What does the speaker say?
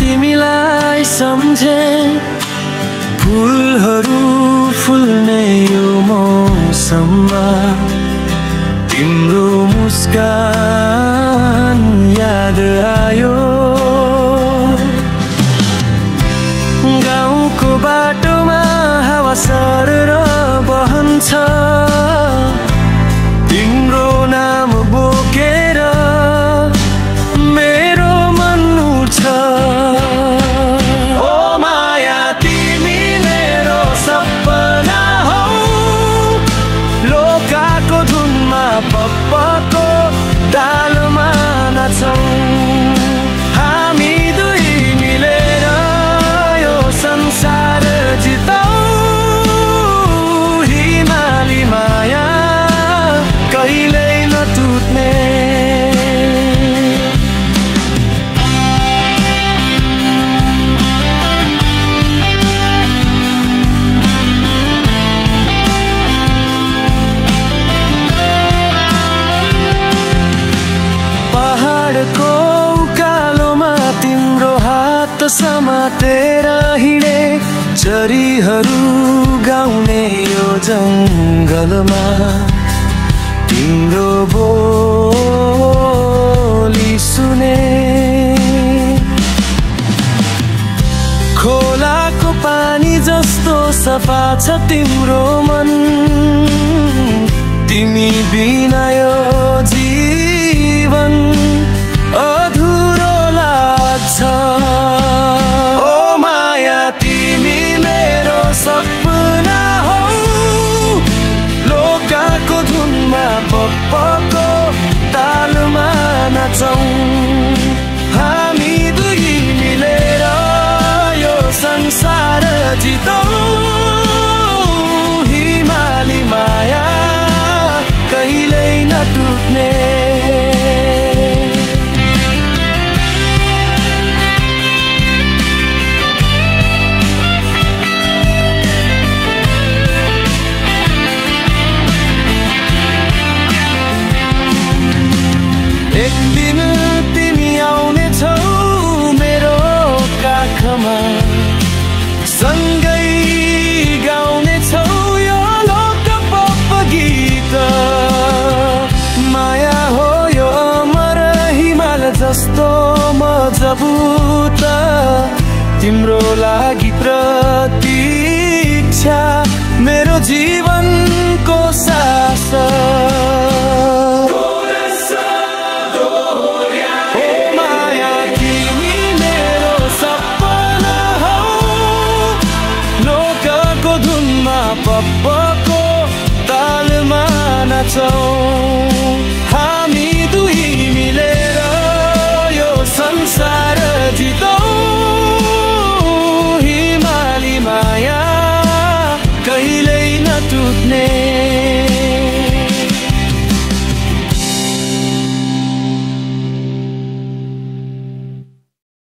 तिमीलाई सम्झे फुलहरू फुल्ने यो मौसममा तिम्रो मुस्कान याद आयो। गाउँको बाटोमा हावा सरेर बहन्छ तिम्रो नाम बोकेर मेरो मन उठ्छ। ओ माया तिमी मेरो सपना हौ, लोकाको धुनमा पप्पाको तालमा नाच्छौँ। हामी दुई मिलेर यो संसार जितौँ। हिमाली माया कहिल्यै नटुट्ने। पहाडको उकालोमा तिम्रो हात समातेर हिँडे चरीहरू गाउने यो जङ्गलमा तिम्रो बोली सुने। खोलाको पानी जस्तो सफा छ तिम्रो मन, तिमी बिना यो जीवन अधुरो लाग्छ। ओ माया तिमी मेरो सपना हौ, लोकाको धुनमा पप्पाको तालमा नाच्छौँ। हामी दुई मिलेर यो संसार जितौँ। हिमाली माया कहिल्यै नटुट्ने। एक दिन तिमी आउने छौ मेरो काखमा, सँगै गाउने छौ यो लोकपप गीत। माया हो यो अमर हिमाल जस्तो मजबुत, तिम्रो लागि प्रतीक्षा मेरो जीवनको सास। पप्पाको तालमा नाच्छौँ।